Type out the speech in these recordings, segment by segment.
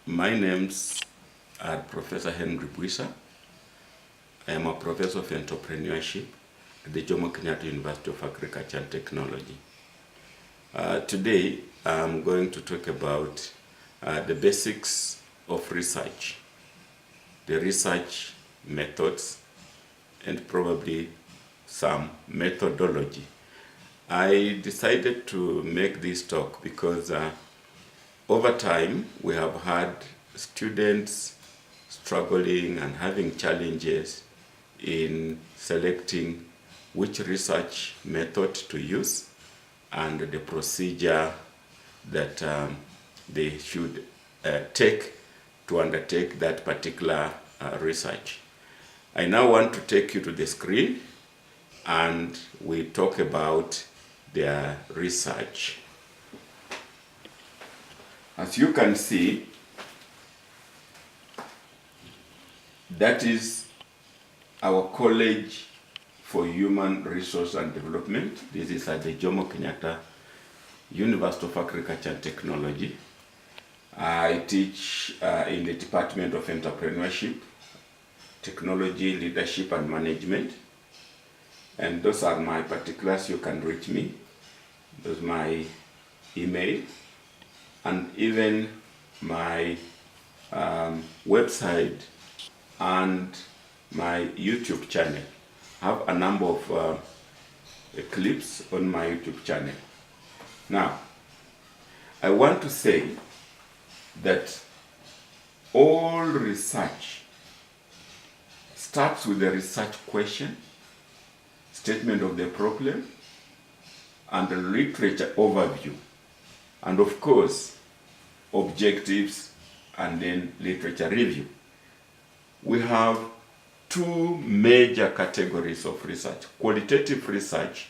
My name's Professor Henry Bwisa. I am a professor of entrepreneurship at the Jomo Kenyatta University of Agriculture and Technology. Today, I'm going to talk about the basics of research, the research methods, and probably some methodology. I decided to make this talk because over time we have had students struggling and having challenges in selecting which research method to use and the procedure that they should take to undertake that particular research. I now want to take you to the screen and we talk about their research. As you can see, that is our College for Human Resource and Development. This is at the Jomo Kenyatta University of Agriculture and Technology. I teach in the Department of Entrepreneurship, Technology, Leadership and Management. And those are my particulars. You can reach me. There's my email and even my website and my YouTube channel. I have a number of clips on my YouTube channel. Now, I want to say that all research starts with a research question, statement of the problem, and a literature overview, and of course, objectives, and then literature review. We have two major categories of research, qualitative research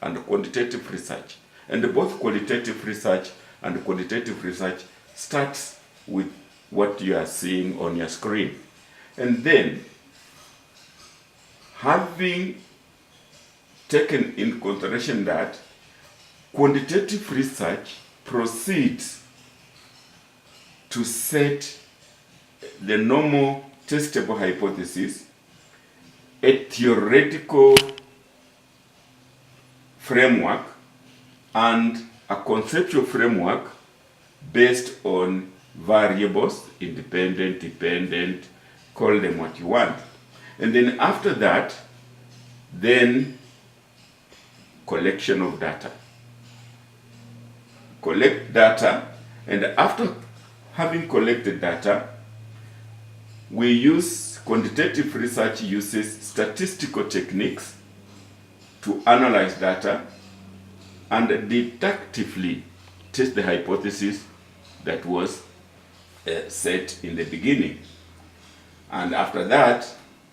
and quantitative research. And both qualitative research and quantitative research starts with what you are seeing on your screen. And then, having taken in consideration that quantitative research proceeds to set the normal testable hypothesis, a theoretical framework, and a conceptual framework based on variables, independent, dependent, call them what you want. And then after that, then collection of data. Collect data, and after having collected data, we use quantitative research uses statistical techniques to analyze data and deductively test the hypothesis that was set in the beginning. And after that,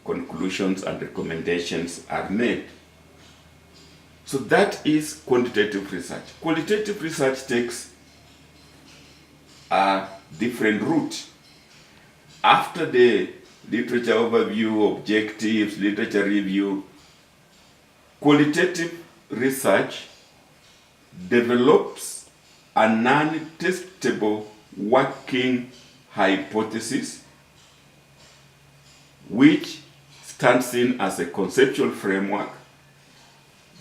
conclusions and recommendations are made. So that is quantitative research. Qualitative research takes a different route. After the literature overview, objectives, literature review, qualitative research develops a non-testable working hypothesis which stands in as a conceptual framework.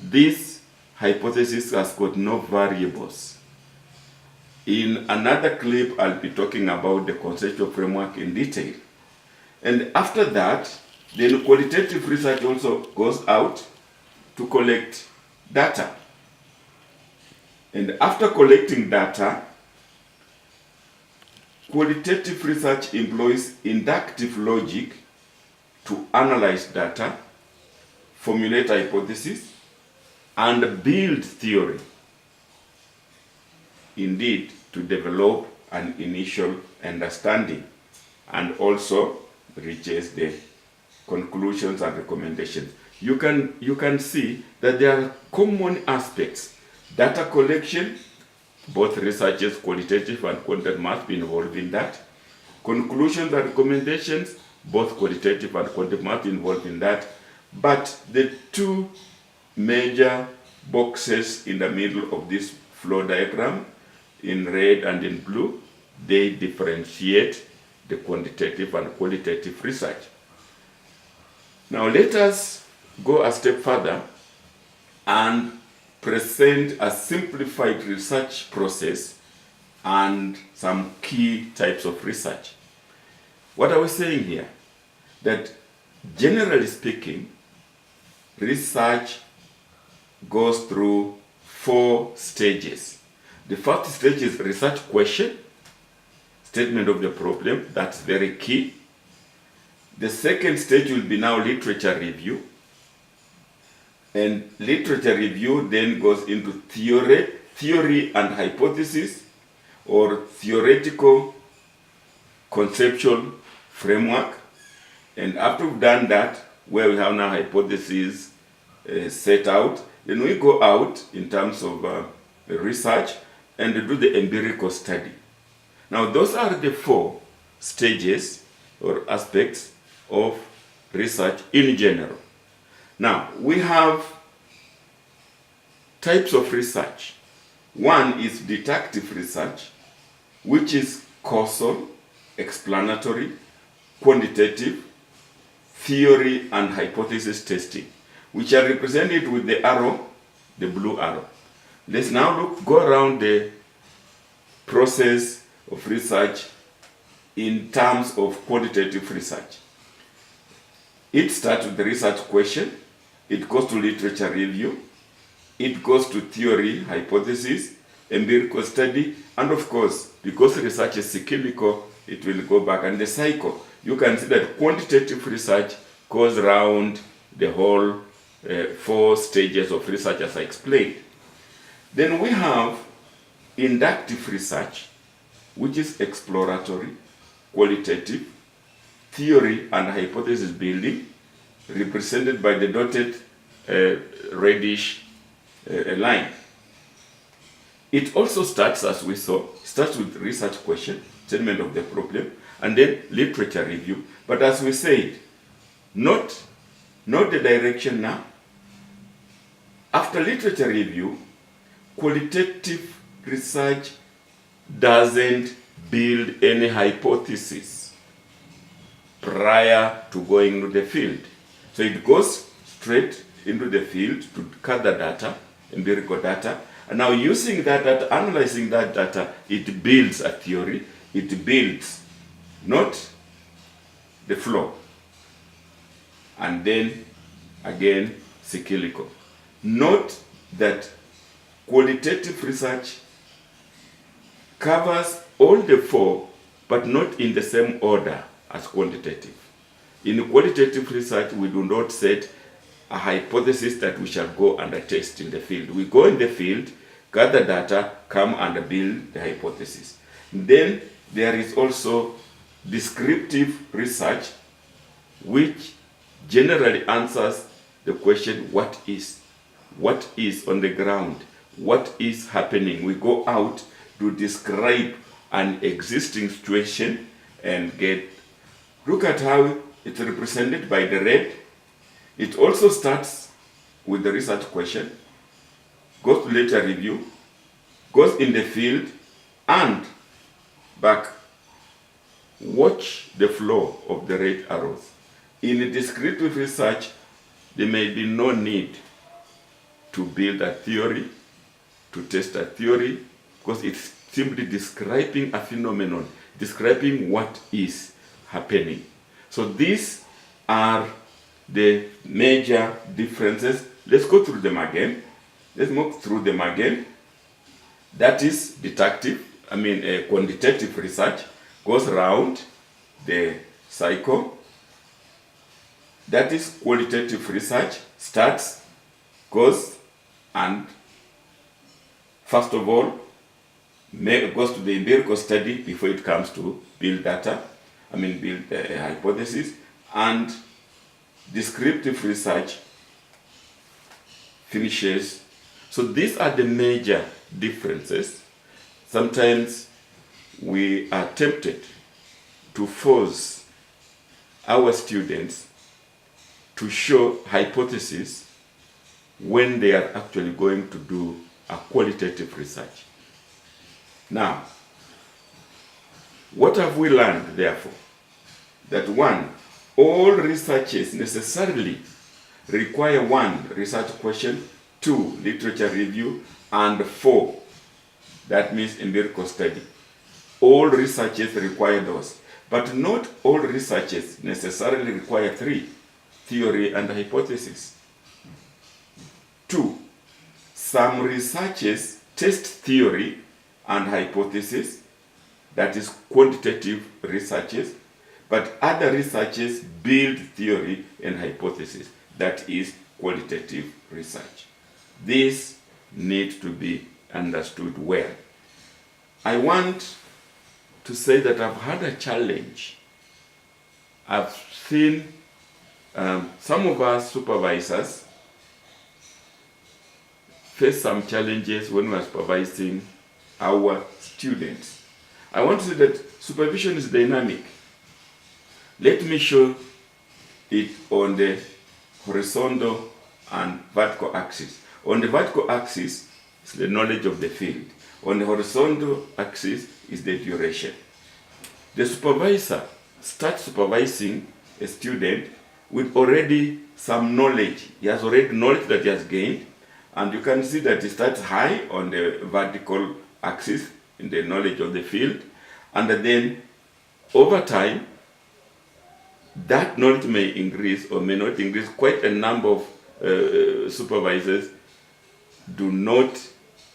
This hypothesis has got no variables. In another clip, I'll be talking about the conceptual framework in detail. And after that, then qualitative research also goes out to collect data. And after collecting data, qualitative research employs inductive logic to analyze data, formulate hypotheses, and build theory. Indeed, to develop an initial understanding, and also reaches the conclusions and recommendations. You can see that there are common aspects. Data collection, both researchers, qualitative and quantitative, must be involved in that. Conclusions and recommendations, both qualitative and quantitative, must be involved in that. But the two major boxes in the middle of this flow diagram, in red and in blue, they differentiate the quantitative and qualitative research. Now let us go a step further and present a simplified research process and some key types of research. What are we saying here? That generally speaking, research goes through 4 stages. The first stage is research question, statement of the problem, that's very key. The second stage will be now literature review. And literature review then goes into theory and hypothesis, or theoretical conceptual framework. And after we've done that, where we have now hypotheses set out, then we go out in terms of research and do the empirical study. Now those are the 4 stages or aspects of research in general. Now we have types of research. One is deductive research, which is causal, explanatory, quantitative, theory, and hypothesis testing, which are represented with the arrow, the blue arrow. Let's now go around the process of research in terms of quantitative research. It starts with the research question, it goes to literature review, it goes to theory, hypothesis, empirical study, and of course, because research is cyclical, it will go back and the cycle. You can see that quantitative research goes around the whole 4 stages of research as I explained. Then we have inductive research, which is exploratory, qualitative, theory and hypothesis building, represented by the dotted reddish line. It also starts, as we saw, starts with research question, statement of the problem, and then literature review. But as we said, not the direction now. After literature review, qualitative research doesn't build any hypothesis prior to going into the field. So it goes straight into the field to gather data, empirical data, and now using that data, analyzing that data, it builds a theory, it builds not the flow, and then again cyclical. Note that qualitative research covers all the 4, but not in the same order as quantitative. In qualitative research, we do not set a hypothesis that we shall go and test in the field. We go in the field, gather data, come and build the hypothesis. Then there is also descriptive research, which generally answers the question, what is on the ground, what is happening. We go out to describe an existing situation and look at how it's represented by the red. It also starts with the research question, goes to literature review, goes in the field, and back. Watch the flow of the red arrows. In descriptive research, there may be no need to build a theory, to test a theory, because it's simply describing a phenomenon, describing what is happening. So these are the major differences. Let's go through them again. Let's move through them again. That is quantitative research goes around the cycle. That is qualitative research starts, goes, and first of all goes to the empirical study before it comes to build data, build a hypothesis, and descriptive research finishes. So these are the major differences. Sometimes we are tempted to force our students to show hypotheses when they are actually going to do a qualitative research. Now, What have we learned, therefore? That 1, all researches necessarily require 1, research question, 2, literature review, and 4, that means empirical study. All researches require those. But not all researches necessarily require 3, theory and hypothesis. 2, some researches test theory and hypothesis, that is quantitative researches, but other researches build theory and hypothesis, that is qualitative research. This needs to be understood well. I want to say that I've had a challenge. I've seen some of us supervisors face some challenges when we're supervising our students. I want to say that supervision is dynamic. Let me show it on the horizontal and vertical axis. On the vertical axis is the knowledge of the field. On the horizontal axis is the duration. The supervisor starts supervising a student with already some knowledge. He has already knowledge that he has gained, and you can see that he starts high on the vertical axis in the knowledge of the field, and then over time that knowledge may increase or may not increase. Quite a number of supervisors do not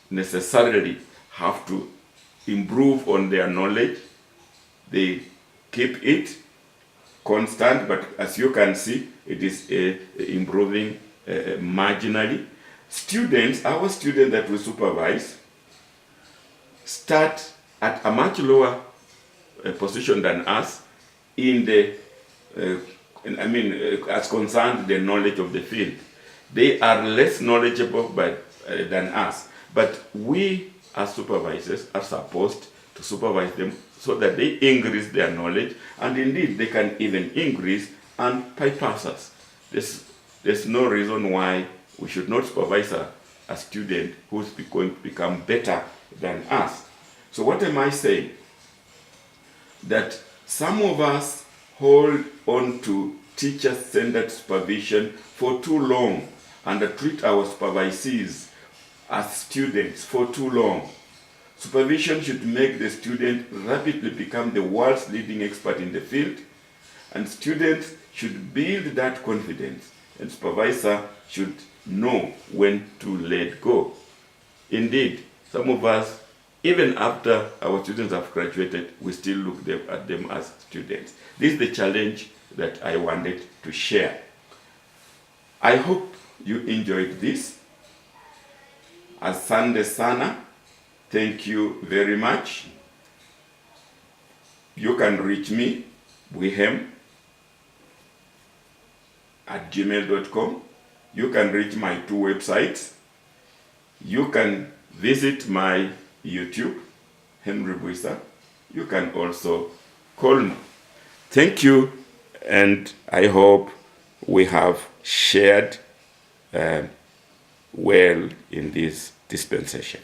necessarily have to improve on their knowledge. They keep it constant, but as you can see, it is improving marginally. Students, our students that we supervise, start at a much lower position than us in the, as concerned the knowledge of the field. They are less knowledgeable than us, but we as supervisors are supposed to supervise them so that they increase their knowledge, and indeed they can even increase and bypass us. There's no reason why we should not supervise a student who's going to become better than us. So what am I saying? That some of us hold on to teacher-centered supervision for too long and treat our supervisees as students for too long. Supervision should make the student rapidly become the world's leading expert in the field, and students should build that confidence, and supervisor should know when to let go. Indeed, some of us, even after our students have graduated, we still look at them as students. This is the challenge that I wanted to share. I hope you enjoyed this. Asante sana. Thank you very much. You can reach me, bwihem@gmail.com. You can reach my 2 websites. You can visit my YouTube, Henry Bwisa. You can also call me. Thank you, and I hope we have shared well in this dispensation.